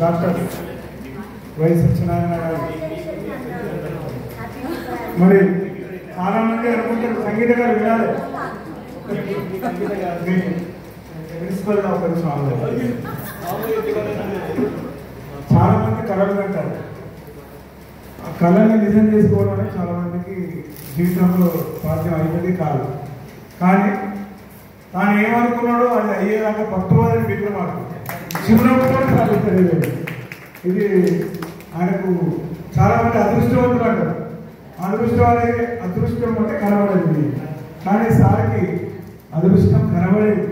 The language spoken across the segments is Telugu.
డాక్టర్ వై సత్యనారాయణ గారు. మరి చాలా మంది అనుకుంటారు సంగీత గారు వినాలి, ప్రిన్సిపల్ గా ఒక చాలా మంది కళలు అంటారు. ఆ కళని నిజం చేసుకోవడం అనేది చాలా మందికి జీవితంలో సాధ్యం అయ్యేది కాదు. కానీ తాను ఏమనుకున్నాడో అది అయ్యేదాకా పట్టువాదని విగ్రహం చిన్నప్పుడు సాధించలేదు. ఇది ఆయనకు చాలా మంది అదృష్టవంతులు అంటారు. అదృష్టం అనేది అదృష్టం అంటే కనబడేది, కానీ సార్కి అదృష్టం కనబడేది.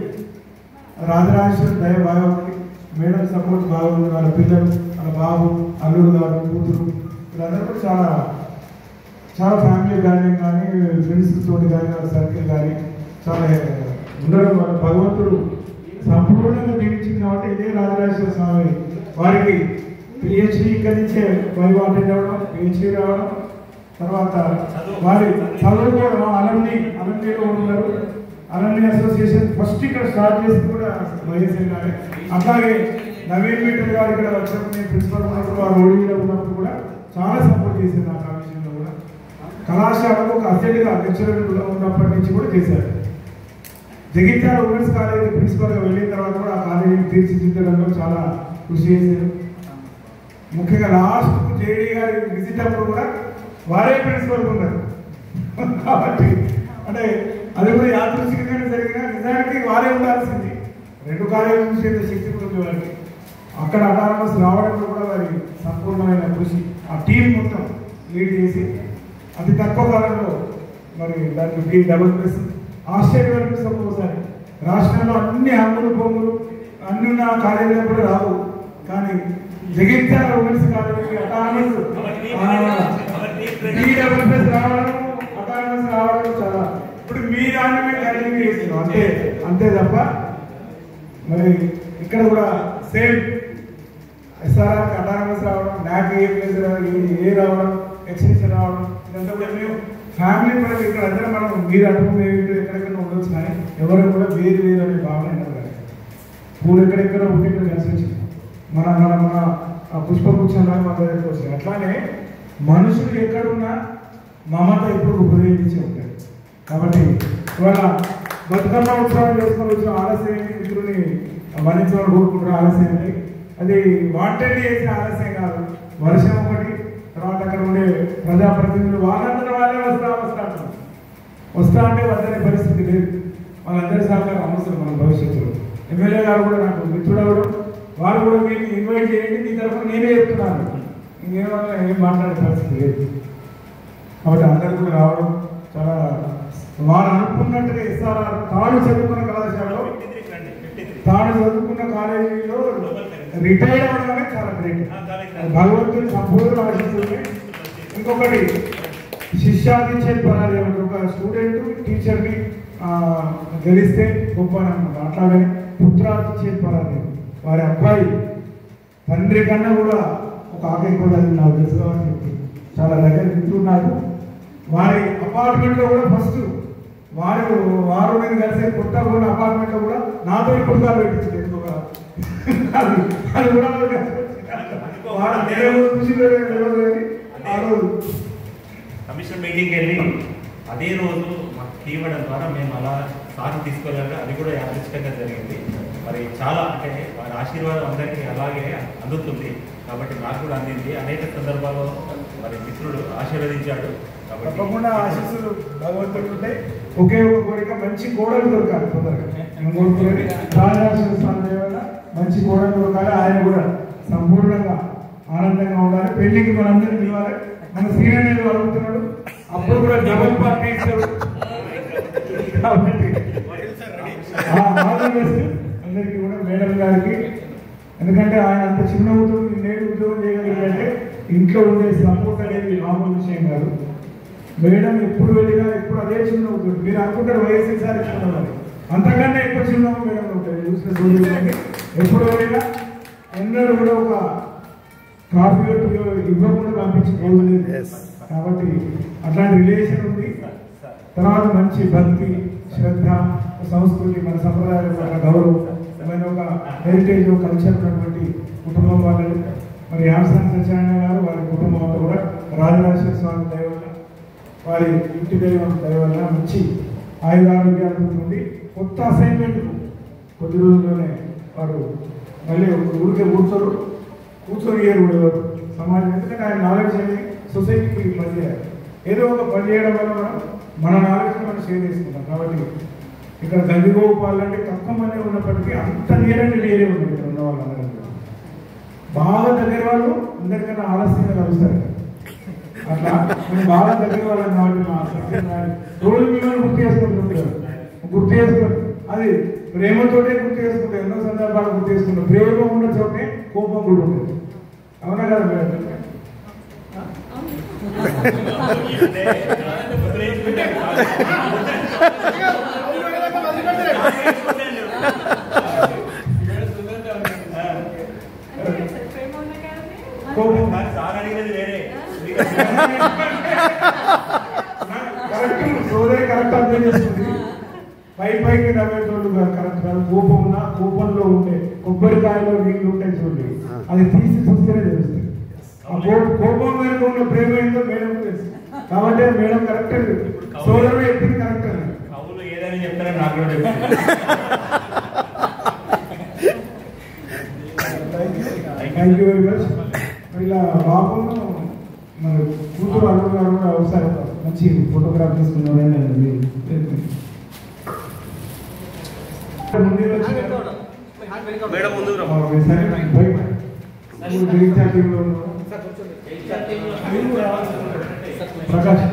రాజరాజేశ్వరి దయ బాగుంది, మేడం సపోర్ట్ బాగుంది, వాళ్ళ పిల్లలు, వాళ్ళ బాబు, అల్లుడు గారు, కూతురు, వీళ్ళందరూ కూడా చాలా చాలా ఫ్యామిలీ కానీ ఫ్రెండ్స్ తోటి కానీ వాళ్ళ సర్కిల్ కానీ చాలా ఉండడం వల్ల భగవంతుడు సంపూర్ణంగా దీవించింది. కాబట్టి ఇదే రాజరాజేశ్వర స్వామి వారికి పిహెచ్డి ఇక్కడి నుంచే వైవాటెడ్ అవ్వడం, పిహెచ్డి రావడం, తర్వాత వారి చదువుకోవడం, అలంలో ఉన్నారు. అలంని అసోసియేషన్ ఫస్ట్ ఇక్కడ స్టార్ట్ చేసి కూడా వైఎస్ఆర్ గారు. అట్లాగే నవీన్ మిట్టల్ గారు ఇక్కడ వచ్చినప్పుడు నేను ప్రిన్సిపల్ ఉన్నప్పుడు వారు ఓడిలో ఉన్నప్పుడు కూడా చాలా సపోర్ట్ చేశారు. నాకు ఆ విషయంలో కూడా కళాశాలకు ఒక అసెంట్గా లెక్చరర్ ఉన్నప్పటి నుంచి కూడా చేశారు. జగిత్యాల ఉమెన్స్ కాలేజీ ప్రిన్సిపల్గా వెళ్ళిన తర్వాత కూడా ఆ కాలేజీని తీర్చిదిద్దడంలో చాలా కృషి చేశారు. ముఖ్యంగా లాస్ట్ జేడీ గారి విజిట్ అప్పుడు కూడా వారే ప్రిన్సిపల్ ఉన్నారు. కాబట్టి అంటే అది కూడా యాదృచ్ఛికంగానే జరిగిన, నిజానికి వారే ఉండాల్సింది. రెండు కాలేజీల నుంచి శక్తి ఉంది వారికి. అక్కడ అటానమస్ రావడంలో కూడా వారి సంపూర్ణమైన కృషి, ఆ టీం మొత్తం లీడ్ చేసి అతి తక్కువ కాలంలో మరి దానికి డబుల్+. ఆశ్చర్యమైన ఒకసారి రాష్ట్రంలో అన్ని హంగులు పొంగులు అన్ని ఉన్న కాలేజీలు కూడా రావు, కానీ జగిత్యాల ఉమెన్స్ కాలేజీకి అటానమస్ రావడం, అటానమస్ రావడం చాలా ఇప్పుడు మీ దాన్ని మేము కంటిన్యూ చేస్తున్నాం అంతే తప్ప మరి ఇక్కడ కూడా సేమ్ ఎస్ఆర్ఆర్కి అటానమస్ రావడం, నాకు ఏ రావడం, ఎక్స్టెన్షన్ రావడం, ఇదంతా కూడా మేము ఫ్యామిలీ పరంగా ఇక్కడ అందరూ మనం మీరు అటుకు మేము ఎక్కడెక్కడ ఉండొచ్చు, కానీ ఎవరు కూడా వేరు అనే భావన ఉండదు. పూలు ఎక్కడెక్కడ ఉంటే ఇక్కడ కలిసి వచ్చింది. మన పుష్పగుచ్చాలని మన దగ్గరికి వచ్చింది. అట్లానే మనుషులు ఎక్కడున్నా మమత ఎప్పుడు హృదయించి ఉంటాయి. కాబట్టి ఇవాళ బతుకమ్మ ఉత్సవం చేసుకొని వచ్చిన ఆలస్యం మిత్రుని మన్నించడం కోరుకుంటున్న ఆలస్యం అది వాంటెడ్ చేసిన ఆలస్యం కాదు. వర్షం ఒకటి, తర్వాత అక్కడ ఉండే ప్రజాప్రతినిధులు వాళ్ళందరూ వాళ్ళే వస్తా అంటే వద్దనే పరిస్థితి లేదు. వాళ్ళందరి సహకారం అవసరం మన భవిష్యత్తులో. ఎమ్మెల్యే గారు కూడా నాకు మిత్రుడవడం, వారు కూడా మీకు ఇన్వైట్ చేయండి, మీ తరఫున నేనే చెప్తున్నాను, ఇంకేమన్నా ఏం మాట్లాడే పరిస్థితి లేదు. కాబట్టి అందరు కూడా రావడం చాలా వారు అనుకున్నట్టుగా ఎస్ఆర్ఆర్ తాను చదువుకున్న కళాశాలలో తాను చదువుకున్న కాలేజీలో రిటైర్ అవడమే చాలా గ్రేట్. భగవంతుని సంపూర్ణ ఆశిస్తుంది. ఇంకొకటి శిష్యాదించే పరాలి, ఒక స్టూడెంట్ టీచర్ని గెలిస్తే గొప్ప అనమాట. అట్లాగే పుత్రాదించే పరాలి, వారి అబ్బాయి తండ్రి కన్నా కూడా ఒక ఆకలి కూడా నాకు తెలుసుకోవాలని చెప్పి చాలా దగ్గర వింటున్నారు. వారి అపార్ట్మెంట్లో కూడా ఫస్ట్ వారు నేను కలిసి కొత్తగా ఉన్న అపార్ట్మెంట్లో కూడా నాతో పుస్తకాలు పెట్టించింది. అది కూడా కమిషన్ మీటింగ్కి వెళ్ళి అదే రోజు మాకు ఇవ్వడం ద్వారా మేము అలా సాగు తీసుకోలేక అది కూడా యాదృచ్ఛికంగా జరిగింది. మరి చాలా అంటే వారి ఆశీర్వాదం అందరికీ అలాగే అందుతుంది. కాబట్టి నాకు కూడా అందింది. అనేక సందర్భాల్లో మరి మిత్రుడు ఆశీర్వదించాడు. తప్పకుండా ఆశీస్సులు భగవంతుడు ఉంటాయి. ఒకే ఒక కోరిక, మంచి కోడలు దొరకాలి తొందరగా. మంచి కోడలు దొరకాలి, ఆయన కూడా సంపూర్ణంగా ఆనందంగా ఉండాలి. పెళ్లికి మనందరినీ పిలవాలి. మన సీనియర్ అనేది అడుగుతున్నాడు, అప్పుడు కూడా డబుల్ పార్టీ ఇస్తారు. కాబట్టి అందరికీ కూడా మేడం గారికి, ఎందుకంటే ఆయన అంత చిన్న నేను ఉద్యోగం చేయగలిగితే ఇంట్లో ఉండే సపోర్ట్ అనేది మామూలు విషయం కాదు. మేడం ఎప్పుడు వెళ్ళినా ఎప్పుడు అదే చిన్న అవుతుంది. మీరు అనుకుంటారు వైఎస్ఆర్ చిన్నవారు, అంతకన్నా ఎక్కువ చిన్న మేడం ఉంటుంది. చూసిన చూడండి, ఎప్పుడు వెళ్ళినా ఎన్నడూ కూడా ఒక కాఫీ ఇవ్వకుండా పంపించుకోలేదు. కాబట్టి అట్లాంటి రిలేషన్ ఉంది. తర్వాత మంచి భక్తి, శ్రద్ధ, సంస్కృతి, మన సంప్రదాయాల గౌరవం, ఒక హెరిటేజ్ కల్చర్ ఉన్నటువంటి కుటుంబం. కుటుంబం వాళ్ళని, మరి యామసాని సత్యనారాయణ గారు వారి కుటుంబం అంతా కూడా రాజరాజేశ్వర స్వామి దయ వల్ల, వారి ఇంటి దైవం దయ వల్ల మంచి ఆయురారోగ్యాలతో ఉండి కొత్త అసైన్మెంట్ కొద్ది రోజుల్లోనే వారు మళ్ళీ ఊరికే కూర్చొని కూడా సమాజం, ఎందుకంటే ఆయన నాలెడ్జ్ అనేది సొసైటీకి పనిచేయాలి. ఏదో ఒక పని చేయడం వల్ల మన నాలెడ్జ్ మనం షేర్ చేసుకుంటాం. కాబట్టి ఇక్కడ గంగిగోపాల్ అంటే తక్కువ మంది ఉన్నప్పటికీ అంత నీరండి నీరే ఉంది ఇక్కడ ఉన్న వాళ్ళందరూ. బాగా దగ్గర వాళ్ళు అందరికన్నా ఆలస్యంగా కలుస్తారు. అట్లా మేము బాగా దగ్గర వాళ్ళని కాబట్టి మా సత్యం కానీ రోజు మిమ్మల్ని గుర్తు చేసుకుంటారు. అది ప్రేమతోటే గుర్తు చేసుకుంటాం. ఎన్నో సందర్భాలు గుర్తు చేసుకుంటాం. ప్రేమ ఉన్న చోటే కోపం కూడా ఉంటుంది. అవునా కదా మేడం? కరెక్ట్ అర్థం చేస్తుంది. పైకి నవ్వేటోళ్ళు కరెక్ట్ కాదు. కోపం ఉన్నా కోపంలో ఉండే కొబ్బరికాయలో నీళ్ళు ఉంటాయి చూడండి, అది తీసి చూస్తేనే తెలుస్తుంది. ఆ కోపం వెనుక ఉన్న ప్రేమ ఏంటో మేడం తెలుసు. కాబట్టి మేడం కరెక్ట్, సోదరుడు ఎప్పుడు కరెక్ట్ అని కవులు ఏదైనా చెప్తారని నాకు కూడా తెలుసు. Thank you very much. ఇలా బాబును మన కూతురు అల్లుడు గారు కూడా ఒకసారి మంచి ఫోటోగ్రాఫ్ తీసుకున్నారని ప్రకాష్